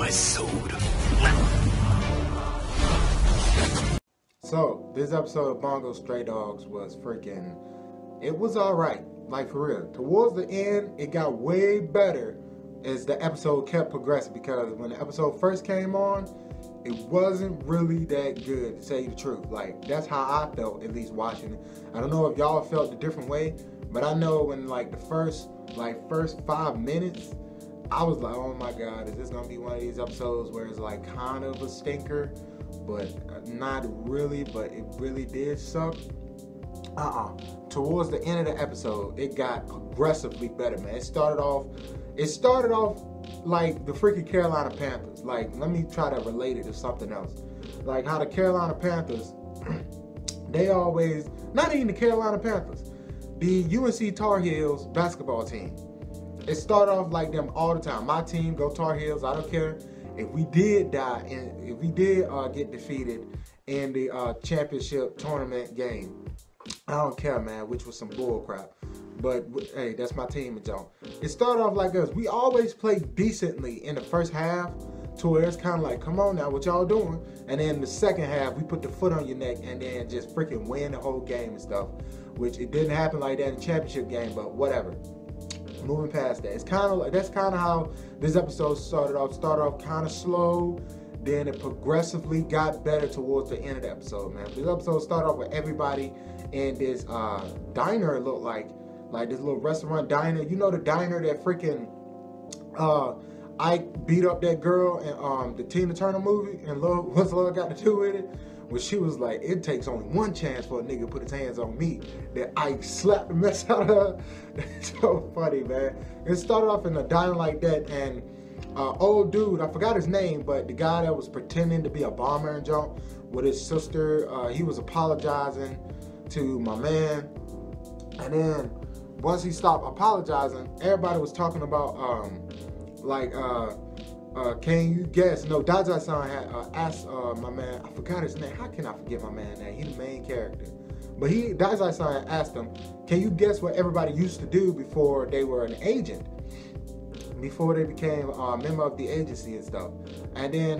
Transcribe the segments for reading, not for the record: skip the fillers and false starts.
my soul. So, this episode of Bungou Stray Dogs was freaking, it was alright, like for real. Towards the end, it got way better as the episode kept progressing, because when the episode first came on, it wasn't really that good, to tell you the truth. Like, that's how I felt, at least watching it. I don't know if y'all felt a different way, but I know when like the first 5 minutes, I was like, oh my god, is this gonna be one of these episodes where it's like kind of a stinker, but not really, but it really did suck? Towards the end of the episode, it got progressively better, man. It started off like the freaking Carolina Panthers. Like, let me try to relate it to something else. Like how the Carolina Panthers, they always, not even the Carolina Panthers, the UNC Tar Heels basketball team. It started off like them all the time. My team, go Tar Heels. I don't care if we did die and if we did get defeated in the championship tournament game. I don't care, man, which was some bull crap. But hey, that's my team and John. It started off like us. We always played decently in the first half, to where it's kind of like, come on now, what y'all doing? And then the second half, we put the foot on your neck and then just freaking win the whole game and stuff. Which it didn't happen like that in the championship game, but whatever. Moving past that, it's kind of like, that's kind of how this episode started off. Started off kind of slow, then it progressively got better towards the end of the episode, man. This episode started off with everybody in this diner. It looked like this little restaurant diner. You know, the diner that freaking Ike beat up that girl in the Tina Turner movie, and what's love got to do with it? When she was like, it takes only one chance for a nigga to put his hands on me, that Ike slapped the mess out of her. That's so funny, man. It started off in a diner like that, and old dude, I forgot his name, but the guy that was pretending to be a bomber and jump with his sister, he was apologizing to my man, and then once he stopped apologizing, everybody was talking about can you guess? No, Dazai-san had asked my man, I forgot his name. How can I forget my man's name? He's the main character. But Dazai-san asked him, can you guess what everybody used to do before they were an agent? Before they became a member of the agency and stuff. And then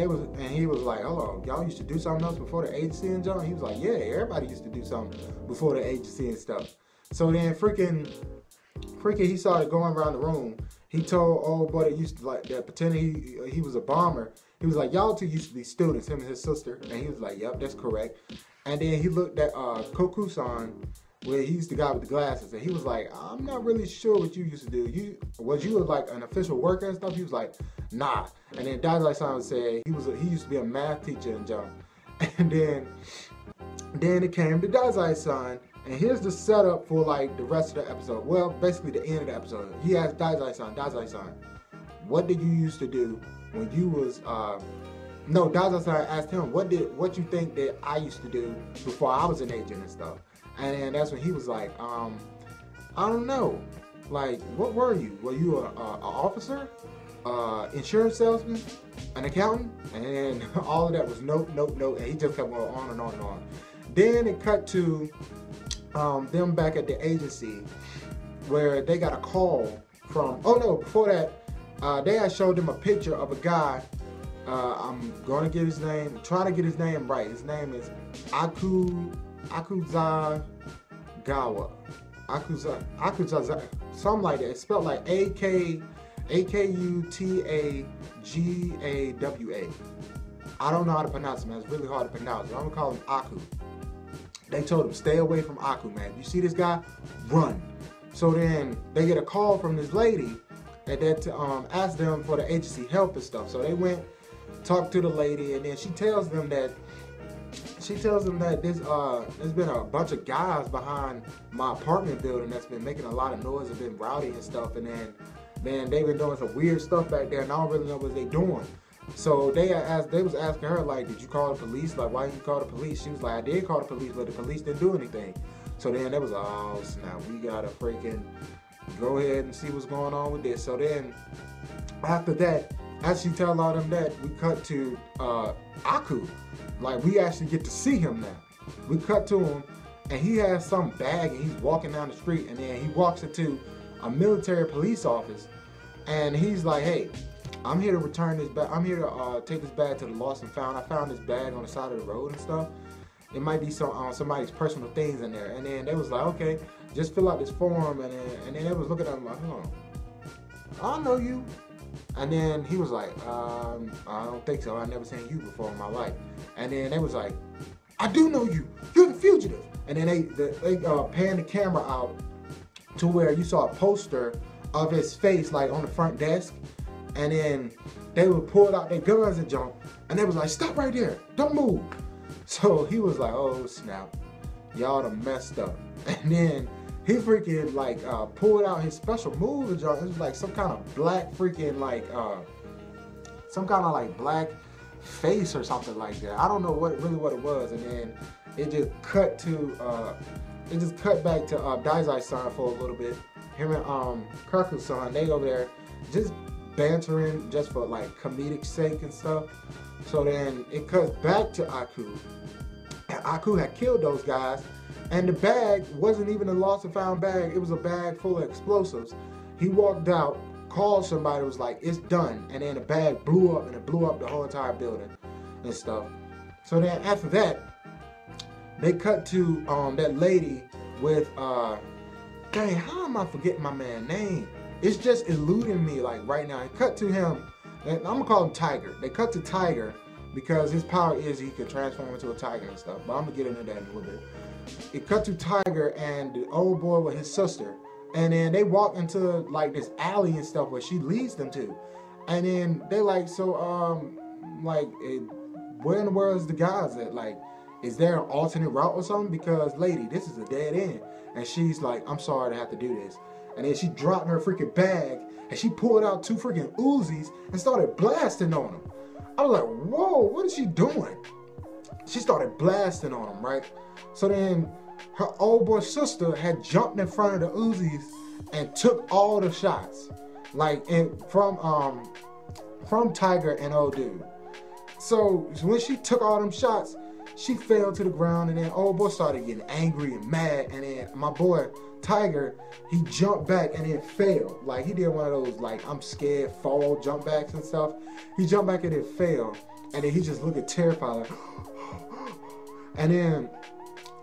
he was like, hello, y'all used to do something else before the agency and stuff? He was like, yeah, everybody used to do something before the agency and stuff. So then freaking he started going around the room. He told old boy that used to like that, pretending he was a bomber. He was like, y'all two used to be students, him and his sister. And he was like, yep, that's correct. And then he looked at Koku-san, where he's the guy with the glasses, and he was like, I'm not really sure what you used to do. Was you like an official worker and stuff? He was like, nah. And then Dazai-san said he used to be a math teacher in Jump. And then it came to Dazai-san, and here's the setup for like the rest of the episode. Well, basically the end of the episode. He asked Dazai-san, what did you used to do when you was no, Dazai-san asked him, what you think that I used to do before I was an agent and stuff. And then that's when he was like, I don't know. Like, what were you? Were you an officer? Insurance salesman? An accountant? And then all of that was nope. And he just kept going on and on and on. Then it cut to them back at the agency, where they got a call from, oh no, before that, they had showed them a picture of a guy. I'm going to get his name, trying to get his name right. His name is Akuzagawa. Akuzawa, something like that. It's spelled like Akutagawa. I don't know how to pronounce it, man. It's really hard to pronounce. I'm gonna call him Aku. They told him, stay away from Aku, man. You see this guy? Run. So then they get a call from this lady that asked them for the agency help and stuff. So they went, talked to the lady, and then she tells them that there's been a bunch of guys behind my apartment building that's been making a lot of noise and been rowdy and stuff, and then they've been doing some weird stuff back there, and I don't really know what they doing. So they was asking her, like, did you call the police? Like, why didn't you call the police? She was like, I did call the police, but the police didn't do anything. So then they was like, oh snap, we gotta freaking go ahead and see what's going on with this. So then after that, as she tell all them that, we cut to Aku. Like, we actually get to see him now. We cut to him, and he has some bag, and he's walking down the street, and then he walks into a military police office, and he's like, hey, I'm here to return this bag. I'm here to take this bag to the lost and found. I found this bag on the side of the road and stuff. It might be somebody's personal things in there. And then they was like, okay, just fill out this form. And then they was looking at him like, hold on, I don't know you. And then he was like, I don't think so. I've never seen you before in my life. And then they was like, I do know you. You're the fugitive. And then they panned the camera out to where you saw a poster of his face like on the front desk. And then they would pull out their guns and jump. And they was like, stop right there. Don't move. So he was like, oh snap. Y'all done messed up. And then he freaking like pulled out his special move and jump. It was like some kind of black freaking like, some kind of like black face or something like that. I don't know what it was. And then it just cut to, back to Daizai's son for a little bit. Him and Kaku's son, they over there just bantering just for like comedic sake and stuff. So then it cuts back to Aku. And Aku had killed those guys. And the bag wasn't even a lost and found bag. It was a bag full of explosives. He walked out, called somebody, was like, it's done. And then the bag blew up, and it blew up the whole entire building and stuff. So then after that, they cut to that lady with, dang, how am I forgetting my man's name? It's just eluding me like right now. It cut to him, and I'm gonna call him Tiger. They cut to Tiger because his power is he can transform into a tiger and stuff. But I'm gonna get into that in a little bit. It cut to Tiger and the old boy with his sister. And then they walk into like this alley and stuff where she leads them to. And then they like, so where in the world is the guys at? Like, is there an alternate route or something? Because lady, this is a dead end. And she's like, I'm sorry to have to do this. And then she dropped her freaking bag and she pulled out 2 freaking Uzis and started blasting on them. I was like, whoa, what is she doing? She started blasting on them, right? So then her old boy sister had jumped in front of the Uzis and took all the shots, like from Tiger and old dude. So when she took all them shots, she fell to the ground, and then old boy started getting angry and mad, and then my boy Tiger, he jumped back and then fell. Like he did one of those like I'm scared fall jump backs and stuff. He jumped back and then fell, and then he just looked terrified like, and then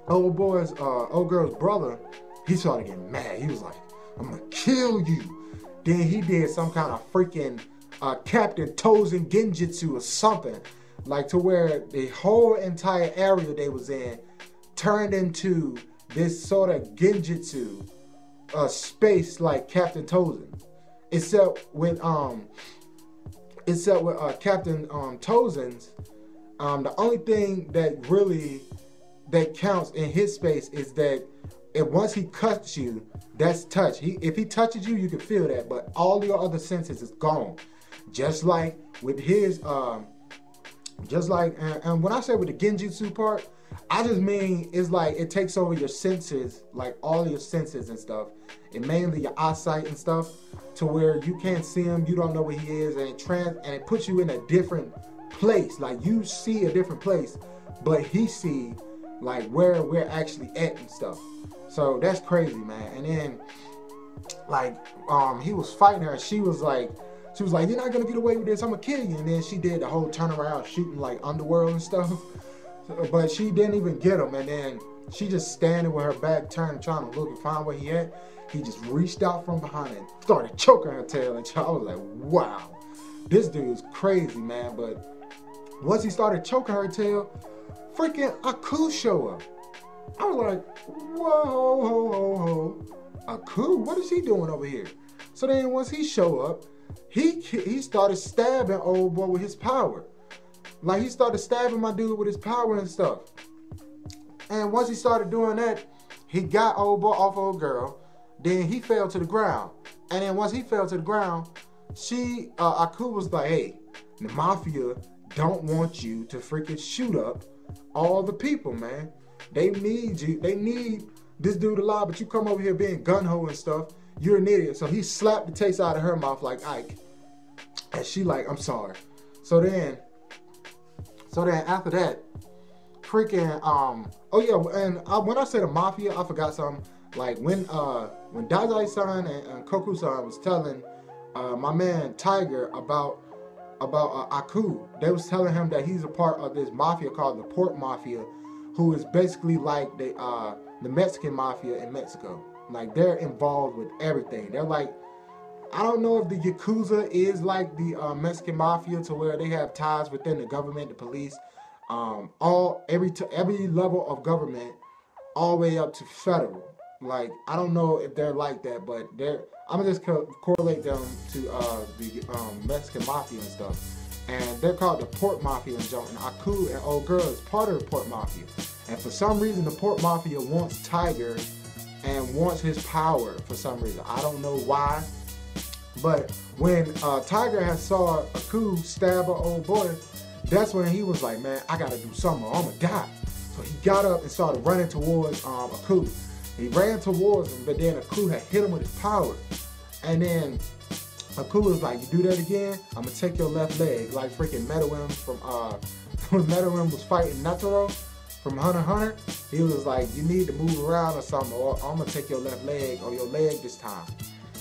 old girl's brother, he started getting mad. He was like, I'm gonna kill you. Then he did some kind of freaking Captain Tozen Genjutsu or something, like to where the whole entire area they was in turned into this sort of Genjutsu space like Captain Tozen. Except with Captain Tozen's, the only thing that counts in his space is that once he cuts you, that's touch. If he touches you, you can feel that, but all your other senses is gone. Just like with his, and when I say with the Genjutsu part, I just mean it's like it takes over your senses, like all your senses and stuff, and mainly your eyesight and stuff, to where you can't see him, you don't know where he is, and it puts you in a different place. Like you see a different place, but he see like where we're actually at and stuff. So that's crazy, man. And then like he was fighting her, and she was like, you're not gonna get away with this, I'm gonna kill you. And then she did the whole turnaround shooting like underworld and stuff. But she didn't even get him, and then she just standing with her back turned trying to look and find where he at. He just reached out from behind and started choking her tail, and I was like, wow, this dude's crazy, man. But once he started choking her tail, freaking Aku show up. I was like, whoa, Aku, what is he doing over here? So then once he show up, he started stabbing old boy with his power. Like he started stabbing my dude with his power and stuff. And once he started doing that, he got old boy off old girl. Then he fell to the ground. And then once he fell to the ground, Aku was like, hey, the mafia don't want you to freaking shoot up all the people, man. They need you. They need this dude alive, but you come over here being gun-ho and stuff. You're an idiot. So he slapped the taste out of her mouth like Ike. And she like, I'm sorry. So then after that, freaking, oh yeah, and when I say the mafia, I forgot something. Like when Dazai-san and Koku-san was telling my man Tiger about about Aku. They was telling him that he's a part of this mafia called the Port Mafia, who is basically like the Mexican mafia in Mexico. Like, they're involved with everything. They're like, I don't know if the Yakuza is like the Mexican mafia, to where they have ties within the government, the police, every level of government, all the way up to federal. Like, I don't know if they're like that, but I'm gonna just correlate them to the Mexican mafia and stuff. And they're called the Port Mafia and junk. And Aku and old girl is part of the Port Mafia. And for some reason, the Port Mafia wants Tiger and wants his power for some reason. I don't know why. But when Tiger had saw Aku stab her old boy, that's when he was like, man, I gotta do something or I'm gonna die. So he got up and started running towards Aku. He ran towards him, but then Aku had hit him with his power. And then Aku was like, you do that again, I'm gonna take your left leg. Like freaking Meruem from when Meruem was fighting Natoro from Hunter x Hunter. He was like, you need to move around or something, or I'm gonna take your left leg or your leg this time.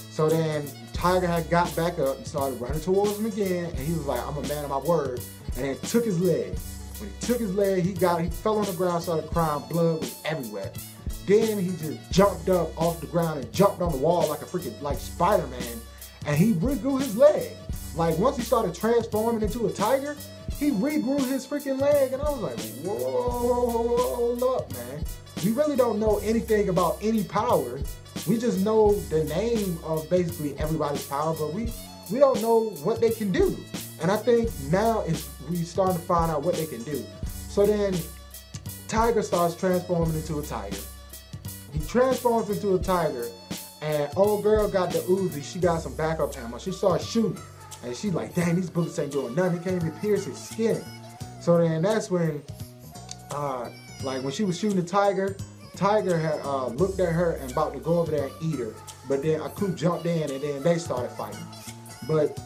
So then Tiger had got back up and started running towards him again, and he was like, I'm a man of my word, and then took his leg. When he took his leg, he fell on the ground, started crying, blood was everywhere. Then he just jumped up off the ground and jumped on the wall like a freaking, like Spider-Man, and he regrew his leg. Like, once he started transforming into a tiger, he regrew his freaking leg, and I was like, whoa, hold up, man. We really don't know anything about any power. We just know the name of basically everybody's power, but we don't know what they can do. And I think now we starting to find out what they can do. So then Tiger starts transforming into a tiger. He transforms into a tiger, and old girl got the Uzi. She got some backup ammo. She starts shooting, and she's like, dang, these bullets ain't doing nothing. They can't even pierce his skin. So then that's when, like when she was shooting the tiger, Tiger had looked at her and about to go over there and eat her. But then Aku jumped in, and then they started fighting. But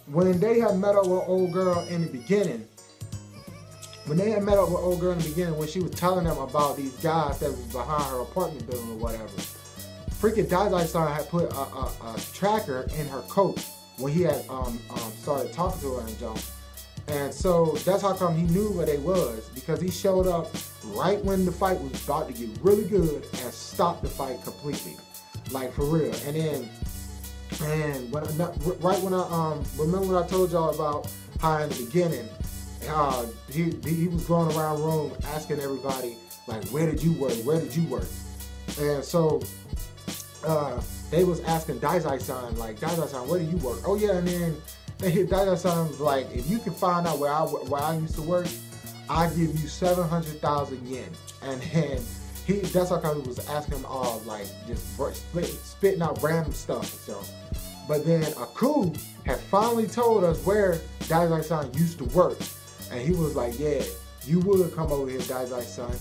when they had met up with old girl in the beginning, when she was telling them about these guys that was behind her apartment building or whatever, freaking Dazai-san had put a tracker in her coat when he had started talking to her and jump. And so that's how come he knew where they was, because he showed up right when the fight was about to get really good and stopped the fight completely, like for real. And then, right when I remember when I told y'all about how in the beginning, he was going around the room asking everybody like, where did you work? Where did you work? And so they was asking Dazai-san, like, Dazai-san, where do you work? Oh yeah, and then Dazai-san was like, if you can find out where I used to work, I give you 700,000 yen. And then that's how he was asking him all like just spitting out random stuff. So, but then Aku had finally told us where Dazai-san used to work, and he was like, yeah, you would come over here, Dazai-san.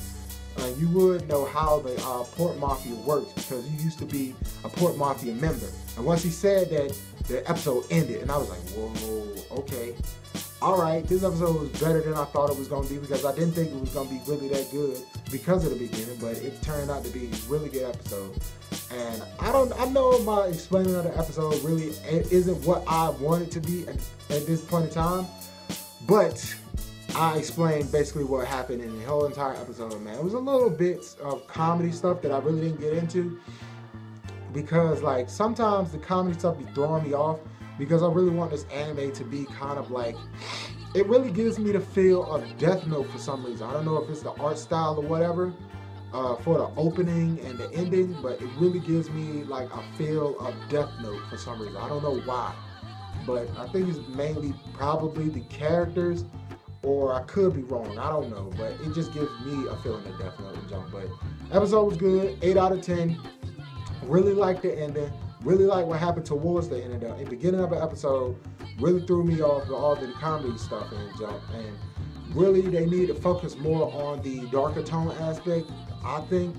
You would know how the Port Mafia works, because you used to be a Port Mafia member. And once he said that, the episode ended, and I was like, whoa, okay. All right, this episode was better than I thought it was going to be, because I didn't think it was going to be really that good because of the beginning, but it turned out to be a really good episode. And I know my explaining of the episode really isn't what I want it to be at this point in time, but I explained basically what happened in the whole entire episode, man. It was a little bits of comedy stuff that I really didn't get into, because like sometimes the comedy stuff be throwing me off, because I really want this anime to be kind of like, it really gives me the feel of Death Note for some reason. I don't know if it's the art style or whatever for the opening and the ending, but it really gives me like a feel of Death Note for some reason. I don't know why, but I think it's mainly probably the characters, or I could be wrong, I don't know, but it just gives me a feeling of Death Note and jump. But episode was good, 8 out of 10. Really liked the ending. Really like what happened towards the end of the beginning of the episode. Really threw me off with all the comedy stuff and jump. And really, they need to focus more on the darker tone aspect, I think,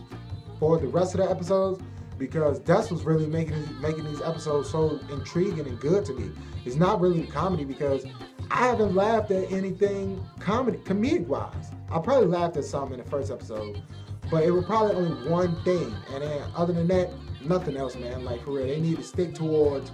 for the rest of the episodes, because that's what's really making these episodes so intriguing and good to me. It's not really comedy, because I haven't laughed at anything comedic wise. I probably laughed at some in the first episode, but it was probably only one thing. And then other than that, nothing else, man. Like for real, they need to stick towards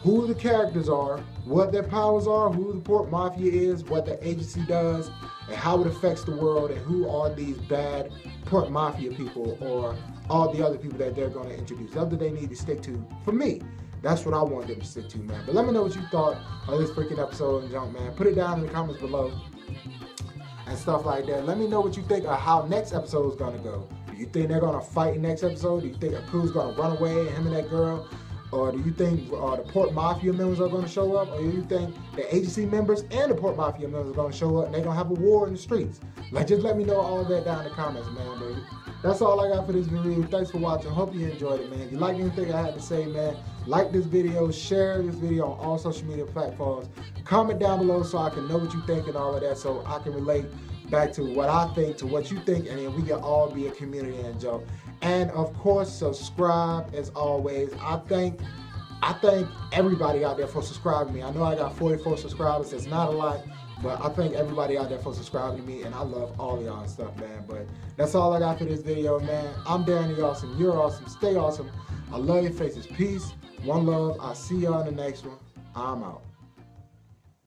who the characters are, what their powers are, who the Port Mafia is, what the agency does, and how it affects the world, and who are these bad Port Mafia people or all the other people that they're going to introduce. That's what they need to stick to. For me, that's what I want them to stick to, man. But let me know what you thought of this freaking episode and junk, man. Put it down in the comments below and stuff like that. Let me know what you think of how next episode is going to go. Do you think they're going to fight in next episode? Do you think Aku's going to run away and him and that girl? Or do you think the Port Mafia members are going to show up? Or do you think the agency members and the Port Mafia members are going to show up and they're going to have a war in the streets? Like, just let me know all that down in the comments, man, baby. That's all I got for this video. Thanks for watching. Hope you enjoyed it, man. If you like anything I had to say, man, like this video, share this video on all social media platforms. Comment down below so I can know what you think and all of that, so I can relate back to what I think, to what you think, and then we can all be a community and joke. And of course, subscribe as always. I thank everybody out there for subscribing to me. I know I got 44 subscribers. It's not a lot, but I thank everybody out there for subscribing to me, and I love all of y'all and stuff, man. But that's all I got for this video, man. I'm Danny Awesome. You're awesome. Stay awesome. I love your faces. Peace. One love. I'll see y'all in the next one. I'm out.